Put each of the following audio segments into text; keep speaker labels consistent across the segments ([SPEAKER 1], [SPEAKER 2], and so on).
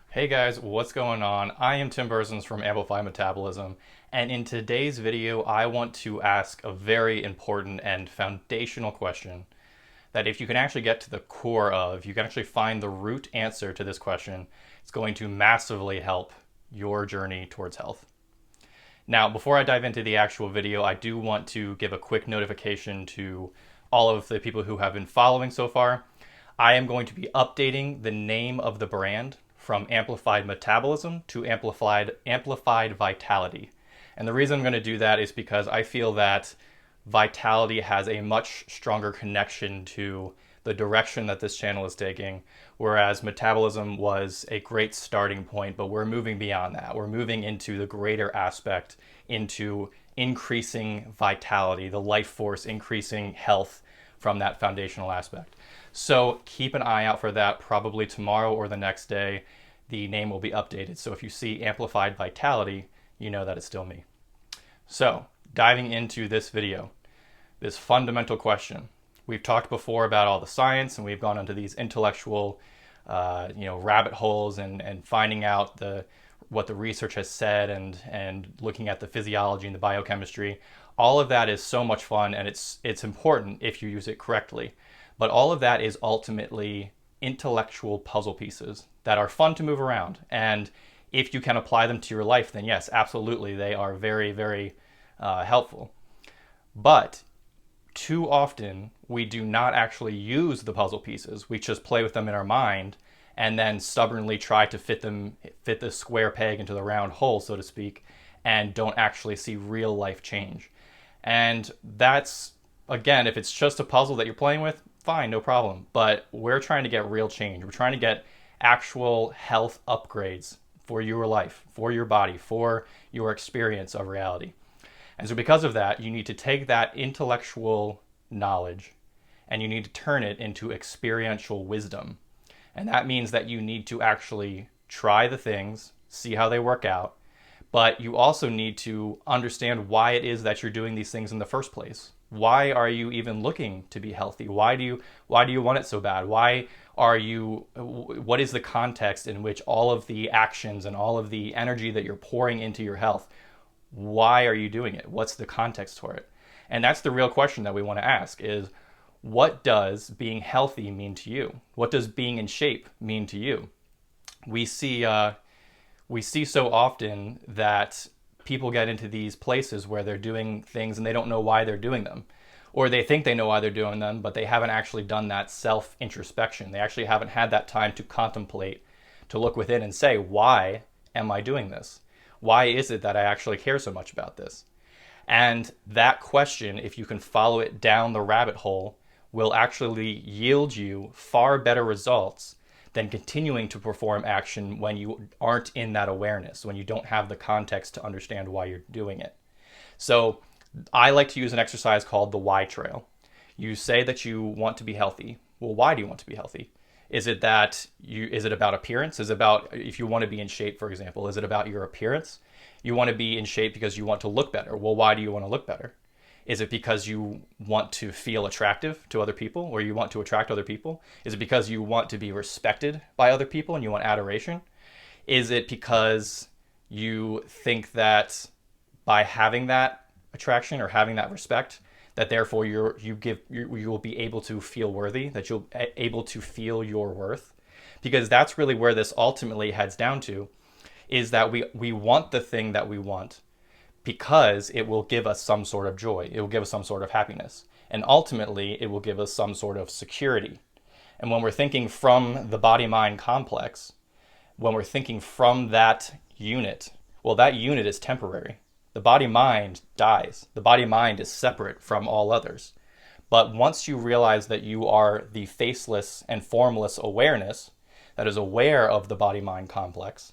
[SPEAKER 1] Hey guys, what's going on? I am Tim Bursons from Amplify Metabolism, and in today's video, I want to ask a very important and foundational question that if you can actually get to the core of, you can actually find the root answer to this question, it's going to massively help your journey towards health. Now, before I dive into the actual video, I do want to give a quick notification to all of the people who have been following so far. I am going to be updating the name of the brand from Amplified Metabolism to Amplified Vitality. And the reason I'm going to do that is because I feel that Vitality has a much stronger connection to the direction that this channel is taking, whereas Metabolism was a great starting point, but we're moving beyond that. We're moving into the greater aspect, into increasing vitality, the life force, increasing health from that foundational aspect. So keep an eye out for that. Probably tomorrow or the next day, the name will be updated. So if you see Amplified Vitality, you know that it's still me. So diving into this video, this fundamental question. We've talked before about all the science, and we've gone into these intellectual, rabbit holes and finding out what the research has said and looking at the physiology and the biochemistry. All of that is so much fun, and it's important if you use it correctly. But all of that is ultimately intellectual puzzle pieces that are fun to move around. And if you can apply them to your life, then yes, absolutely, they are very, very helpful. But too often, we do not actually use the puzzle pieces. We just play with them in our mind and then stubbornly try to fit the square peg into the round hole, so to speak, and don't actually see real life change. And that's, again, if it's just a puzzle that you're playing with, fine, no problem. But we're trying to get real change. We're trying to get actual health upgrades for your life, for your body, for your experience of reality. And so because of that, you need to take that intellectual knowledge and you need to turn it into experiential wisdom. And that means that you need to actually try the things, see how they work out, but you also need to understand why it is that you're doing these things in the first place. Why are you even looking to be healthy? Why do you want it so bad? What is the context in which all of the actions and all of the energy that you're pouring into your health, why are you doing it? What's the context for it? And that's the real question that we want to ask is, what does being healthy mean to you? What does being in shape mean to you? We see so often that people get into these places where they're doing things and they don't know why they're doing them. Or they think they know why they're doing them, but they haven't actually done that self-introspection. They actually haven't had that time to contemplate, to look within and say, why am I doing this? Why is it that I actually care so much about this? And that question, if you can follow it down the rabbit hole, will actually yield you far better results than continuing to perform action when you aren't in that awareness, when you don't have the context to understand why you're doing it. So I like to use an exercise called the why trail. You say that you want to be healthy. Well, why do you want to be healthy? Is it about appearance? Is it about, if you want to be in shape, for example, is it about your appearance? You want to be in shape because you want to look better. Well, why do you want to look better? Is it because you want to feel attractive to other people, or you want to attract other people? Is it because you want to be respected by other people and you want adoration? Is it because you think that by having that attraction or having that respect, that therefore you will be able to feel worthy, that you'll be able to feel your worth? Because that's really where this ultimately heads down to, is that we want the thing that we want because it will give us some sort of joy. It will give us some sort of happiness. And ultimately, it will give us some sort of security. And when we're thinking from the body-mind complex, when we're thinking from that unit, well, that unit is temporary. The body-mind dies. The body-mind is separate from all others. But once you realize that you are the faceless and formless awareness that is aware of the body-mind complex,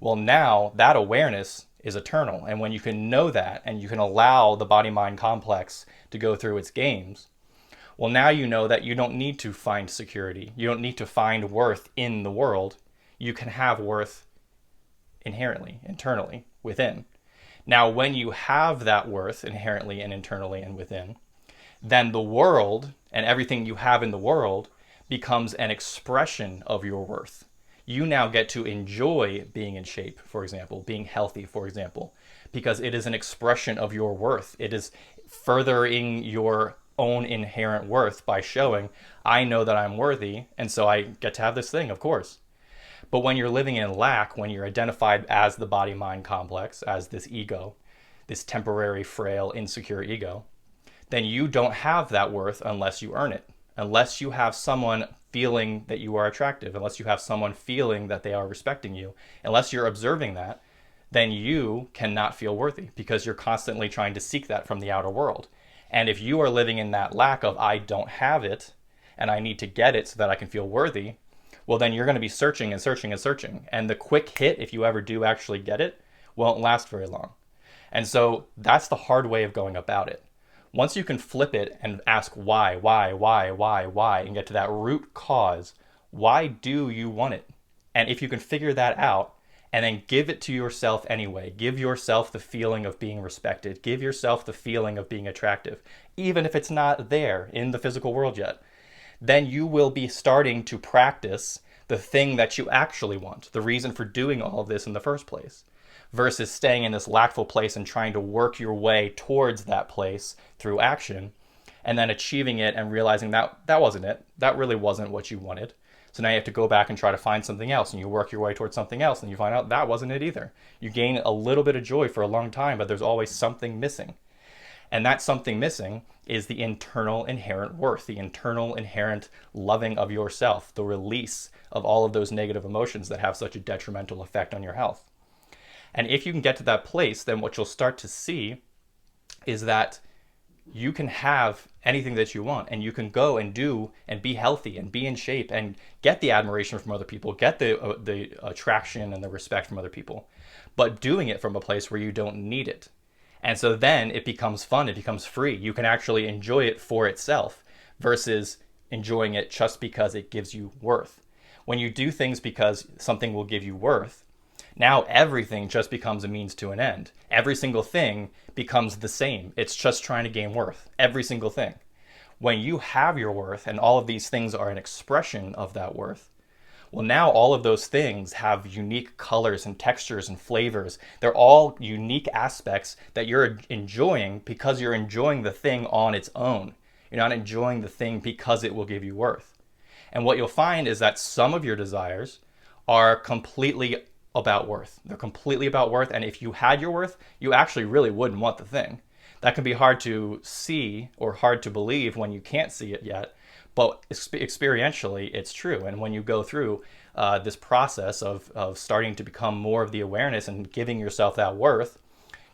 [SPEAKER 1] well, now that awareness is eternal. And when you can know that and you can allow the body-mind complex to go through its games, well, now you know that you don't need to find security. You don't need to find worth in the world. You can have worth inherently, internally, within. Now, when you have that worth inherently and internally and within, then the world and everything you have in the world becomes an expression of your worth. You now get to enjoy being in shape, for example, being healthy, for example, because it is an expression of your worth. It is furthering your own inherent worth by showing, I know that I'm worthy, and so I get to have this thing, of course. But when you're living in lack, when you're identified as the body mind complex, as this ego, this temporary, frail, insecure ego, then you don't have that worth unless you earn it. Unless you have someone feeling that you are attractive, unless you have someone feeling that they are respecting you, unless you're observing that, then you cannot feel worthy because you're constantly trying to seek that from the outer world. And if you are living in that lack of, I don't have it and I need to get it so that I can feel worthy, well, then you're going to be searching and searching and searching. And the quick hit, if you ever do actually get it, won't last very long. And so that's the hard way of going about it. Once you can flip it and ask why, and get to that root cause, why do you want it? And if you can figure that out and then give it to yourself anyway, give yourself the feeling of being respected, give yourself the feeling of being attractive, even if it's not there in the physical world yet, then you will be starting to practice the thing that you actually want, the reason for doing all of this in the first place, versus staying in this lackful place and trying to work your way towards that place through action and then achieving it and realizing that that wasn't it. That really wasn't what you wanted. So now you have to go back and try to find something else, and you work your way towards something else and you find out that wasn't it either. You gain a little bit of joy for a long time, but there's always something missing. And that something missing is the internal inherent worth, the internal inherent loving of yourself, the release of all of those negative emotions that have such a detrimental effect on your health. And if you can get to that place, then what you'll start to see is that you can have anything that you want, and you can go and do and be healthy and be in shape and get the admiration from other people, get the attraction and the respect from other people, but doing it from a place where you don't need it. And so then it becomes fun, it becomes free. You can actually enjoy it for itself versus enjoying it just because it gives you worth. When you do things because something will give you worth, now everything just becomes a means to an end. Every single thing becomes the same. It's just trying to gain worth. Every single thing. When you have your worth and all of these things are an expression of that worth, well, now all of those things have unique colors and textures and flavors. They're all unique aspects that you're enjoying because you're enjoying the thing on its own. You're not enjoying the thing because it will give you worth. And what you'll find is that some of your desires are completely about worth. They're completely about worth. And if you had your worth, you actually really wouldn't want the thing. That can be hard to see or hard to believe when you can't see it yet. But experientially, it's true. And when you go through this process of starting to become more of the awareness and giving yourself that worth,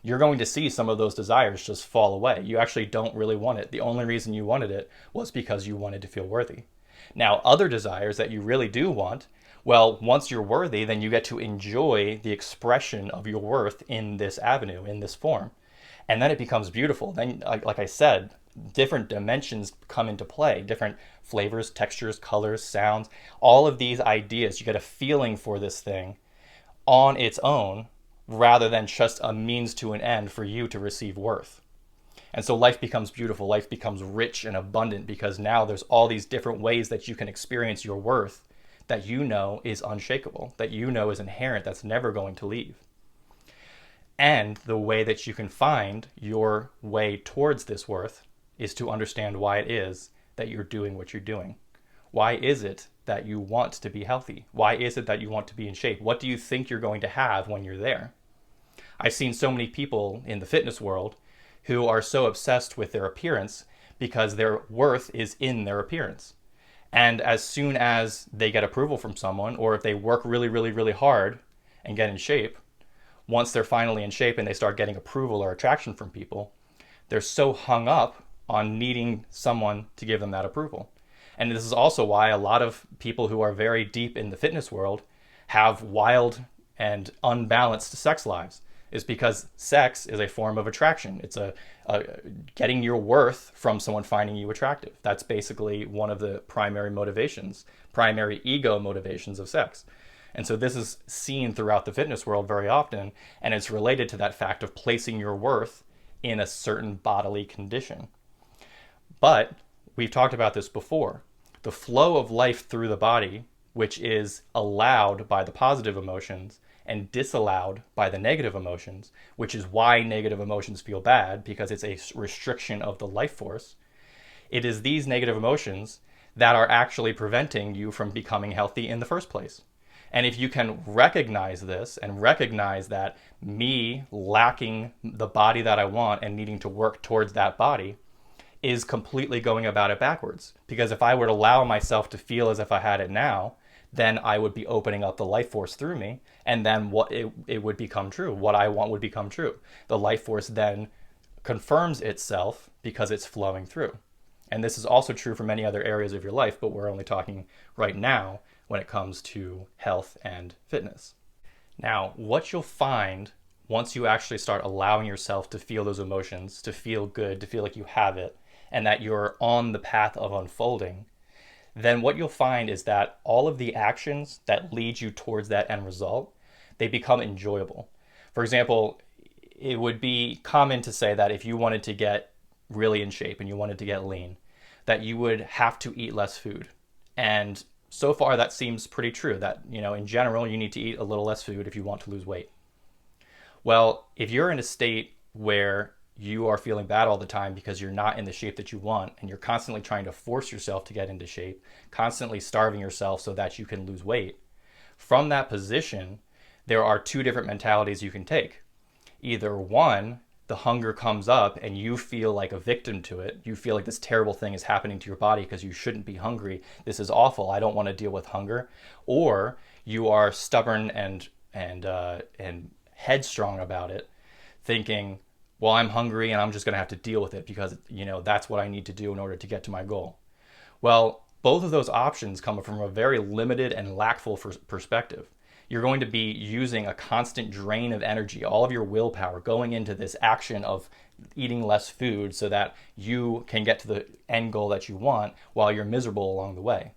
[SPEAKER 1] you're going to see some of those desires just fall away. You actually don't really want it. The only reason you wanted it was because you wanted to feel worthy. Now, other desires that you really do want, well, once you're worthy, then you get to enjoy the expression of your worth in this avenue, in this form. And then it becomes beautiful. Then, like I said, different dimensions come into play, different flavors, textures, colors, sounds, all of these ideas. You get a feeling for this thing on its own rather than just a means to an end for you to receive worth. And so life becomes beautiful, life becomes rich and abundant because now there's all these different ways that you can experience your worth that you know is unshakable, that you know is inherent, that's never going to leave. And the way that you can find your way towards this worth is to understand why it is that you're doing what you're doing. Why is it that you want to be healthy? Why is it that you want to be in shape? What do you think you're going to have when you're there? I've seen so many people in the fitness world who are so obsessed with their appearance because their worth is in their appearance. And as soon as they get approval from someone, or if they work really, really, really hard and get in shape, once they're finally in shape and they start getting approval or attraction from people, they're so hung up on needing someone to give them that approval. And this is also why a lot of people who are very deep in the fitness world have wild and unbalanced sex lives, is because sex is a form of attraction. It's a getting your worth from someone finding you attractive. That's basically one of the primary motivations, primary ego motivations of sex. And so this is seen throughout the fitness world very often, and it's related to that fact of placing your worth in a certain bodily condition. But we've talked about this before. The flow of life through the body which is allowed by the positive emotions and disallowed by the negative emotions, which is why negative emotions feel bad, because it's a restriction of the life force. It is these negative emotions that are actually preventing you from becoming healthy in the first place. And if you can recognize this and recognize that me lacking the body that I want and needing to work towards that body is completely going about it backwards. Because if I were to allow myself to feel as if I had it now, then I would be opening up the life force through me, and then it would become true. What I want would become true. The life force then confirms itself because it's flowing through. And this is also true for many other areas of your life, but we're only talking right now when it comes to health and fitness. Now, what you'll find once you actually start allowing yourself to feel those emotions, to feel good, to feel like you have it, and that you're on the path of unfolding, then what you'll find is that all of the actions that lead you towards that end result, they become enjoyable. For example, it would be common to say that if you wanted to get really in shape and you wanted to get lean, that you would have to eat less food. And so far that seems pretty true, that, in general, you need to eat a little less food if you want to lose weight. Well, if you're in a state where you are feeling bad all the time because you're not in the shape that you want, and you're constantly trying to force yourself to get into shape, constantly starving yourself so that you can lose weight, from that position, there are two different mentalities you can take. Either one, the hunger comes up and you feel like a victim to it. You feel like this terrible thing is happening to your body because you shouldn't be hungry. This is awful. I don't want to deal with hunger. Or you are stubborn and headstrong about it, thinking, well, I'm hungry and I'm just going to have to deal with it because, that's what I need to do in order to get to my goal. Well, both of those options come from a very limited and lackful perspective. You're going to be using a constant drain of energy, all of your willpower going into this action of eating less food so that you can get to the end goal that you want while you're miserable along the way.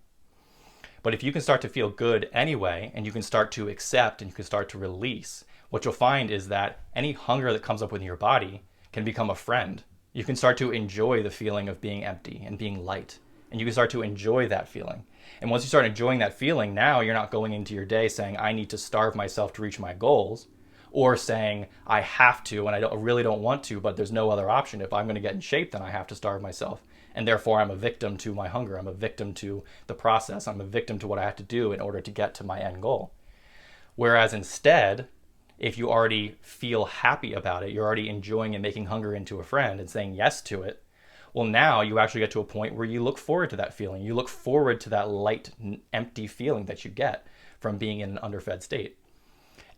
[SPEAKER 1] But if you can start to feel good anyway, and you can start to accept and you can start to release, what you'll find is that any hunger that comes up within your body can become a friend. You can start to enjoy the feeling of being empty and being light, and you can start to enjoy that feeling. And once you start enjoying that feeling, now you're not going into your day saying, I need to starve myself to reach my goals, or saying, I have to, and I really don't want to, but there's no other option. If I'm going to get in shape, then I have to starve myself. And therefore, I'm a victim to my hunger. I'm a victim to the process. I'm a victim to what I have to do in order to get to my end goal. Whereas instead, if you already feel happy about it, you're already enjoying and making hunger into a friend and saying yes to it, well, now you actually get to a point where you look forward to that feeling. You look forward to that light, empty feeling that you get from being in an underfed state.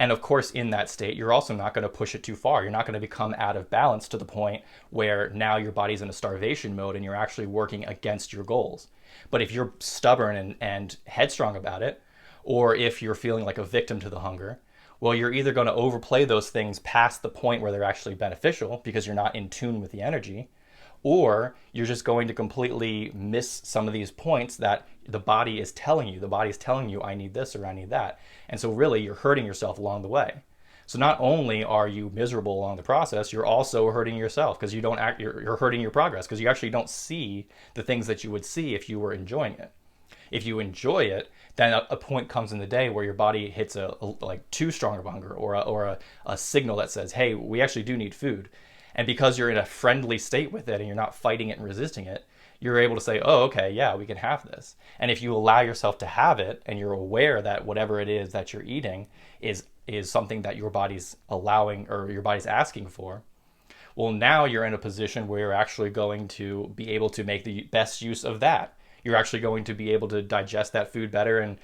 [SPEAKER 1] And of course, in that state, you're also not going to push it too far. You're not going to become out of balance to the point where now your body's in a starvation mode and you're actually working against your goals. But if you're stubborn and headstrong about it, or if you're feeling like a victim to the hunger, well, you're either going to overplay those things past the point where they're actually beneficial because you're not in tune with the energy, or you're just going to completely miss some of these points that the body is telling you. The body is telling you, I need this or I need that. And so really, you're hurting yourself along the way. So not only are you miserable along the process, you're also hurting yourself because you're hurting your progress because you actually don't see the things that you would see if you were enjoying it. If you enjoy it, then a point comes in the day where your body hits a like too strong of hunger or a signal that says, hey, we actually do need food. And because you're in a friendly state with it and you're not fighting it and resisting it, you're able to say, oh, okay, yeah, we can have this. And if you allow yourself to have it and you're aware that whatever it is that you're eating is something that your body's allowing or your body's asking for, well, now you're in a position where you're actually going to be able to make the best use of that. You're actually going to be able to digest that food better and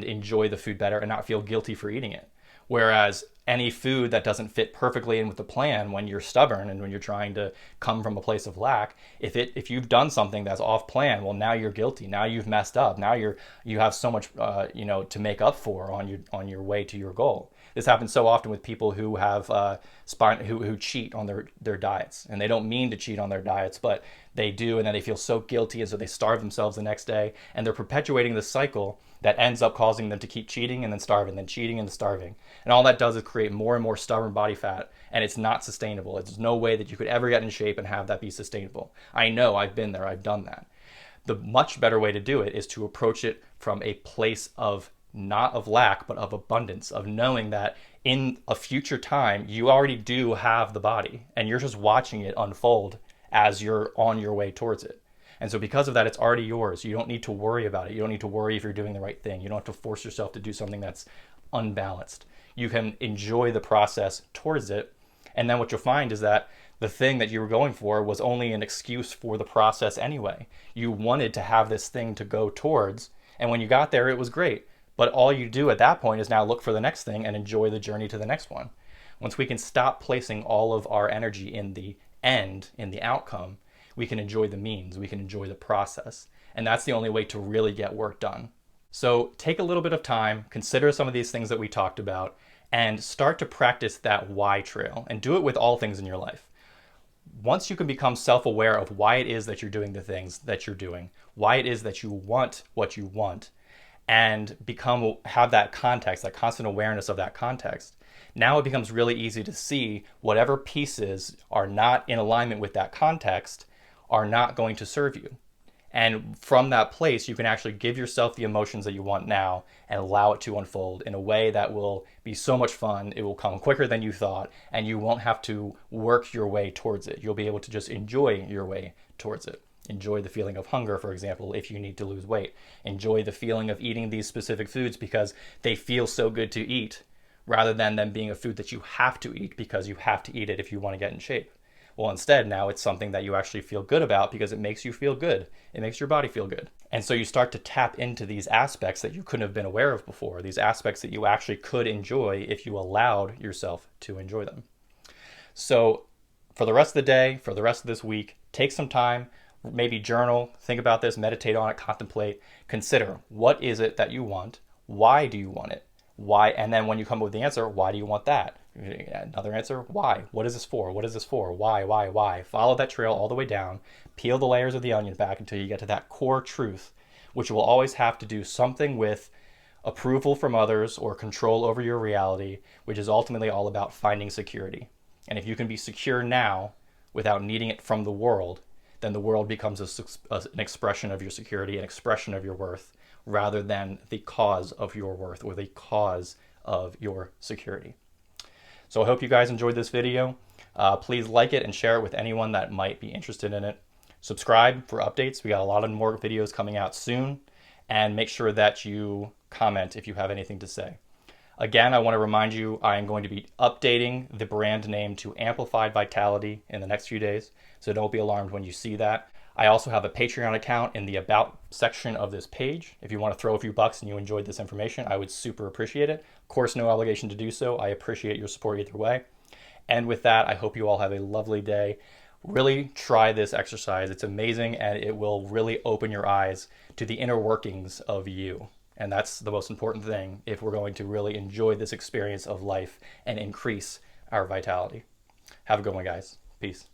[SPEAKER 1] enjoy the food better and not feel guilty for eating it. Whereas any food that doesn't fit perfectly in with the plan, when you're stubborn and when you're trying to come from a place of lack, if you've done something that's off plan, well, now you're guilty. Now you've messed up. Now you have so much to make up for on your way to your goal. This happens so often with people who have who cheat on their diets, and they don't mean to cheat on their diets, but they do, and then they feel so guilty, and so they starve themselves the next day, and they're perpetuating this cycle that ends up causing them to keep cheating and then starving, then cheating and starving. And all that does is create more and more stubborn body fat, and it's not sustainable. There's no way that you could ever get in shape and have that be sustainable. I know, I've been there, I've done that. The much better way to do it is to approach it from a place of not of lack, but of abundance, of knowing that in a future time, you already do have the body and you're just watching it unfold as you're on your way towards it. And so because of that, it's already yours. You don't need to worry about it. You don't need to worry if you're doing the right thing. You don't have to force yourself to do something that's unbalanced. You can enjoy the process towards it. And then what you'll find is that the thing that you were going for was only an excuse for the process anyway. You wanted to have this thing to go towards. And when you got there, it was great. But all you do at that point is now look for the next thing and enjoy the journey to the next one. Once we can stop placing all of our energy in the end, in the outcome, we can enjoy the means, we can enjoy the process. And that's the only way to really get work done. So take a little bit of time, consider some of these things that we talked about, and start to practice that why trail, and do it with all things in your life. Once you can become self-aware of why it is that you're doing the things that you're doing, why it is that you want what you want, and have that context, that constant awareness of that context, now it becomes really easy to see whatever pieces are not in alignment with that context are not going to serve you. And from that place, you can actually give yourself the emotions that you want now and allow it to unfold in a way that will be so much fun. It will come quicker than you thought, and you won't have to work your way towards it. You'll be able to just enjoy your way towards it. Enjoy the feeling of hunger, for example, if you need to lose weight. Enjoy the feeling of eating these specific foods because they feel so good to eat, rather than them being a food that you have to eat because you have to eat it if you want to get in shape. Well, instead, now it's something that you actually feel good about because it makes you feel good. It makes your body feel good. And so you start to tap into these aspects that you couldn't have been aware of before, these aspects that you actually could enjoy if you allowed yourself to enjoy them. So for the rest of the day, for the rest of this week, take some time, maybe journal, think about this, meditate on it, contemplate, consider what is it that you want? Why do you want it? Why? And then when you come up with the answer, why do you want that? Another answer, why? What is this for? What is this for? Why? Follow that trail all the way down, peel the layers of the onion back until you get to that core truth, which will always have to do something with approval from others or control over your reality, which is ultimately all about finding security. And if you can be secure now without needing it from the world, then the world becomes an expression of your security, an expression of your worth, rather than the cause of your worth or the cause of your security. So I hope you guys enjoyed this video. Please like it and share it with anyone that might be interested in it. Subscribe for updates. We got a lot of more videos coming out soon. And make sure that you comment if you have anything to say. Again, I want to remind you, I am going to be updating the brand name to Amplified Vitality in the next few days. So don't be alarmed when you see that. I also have a Patreon account in the About section of this page. If you want to throw a few bucks and you enjoyed this information, I would super appreciate it. Of course, no obligation to do so. I appreciate your support either way. And with that, I hope you all have a lovely day. Really try this exercise. It's amazing, and it will really open your eyes to the inner workings of you. And that's the most important thing if we're going to really enjoy this experience of life and increase our vitality. Have a good one, guys. Peace.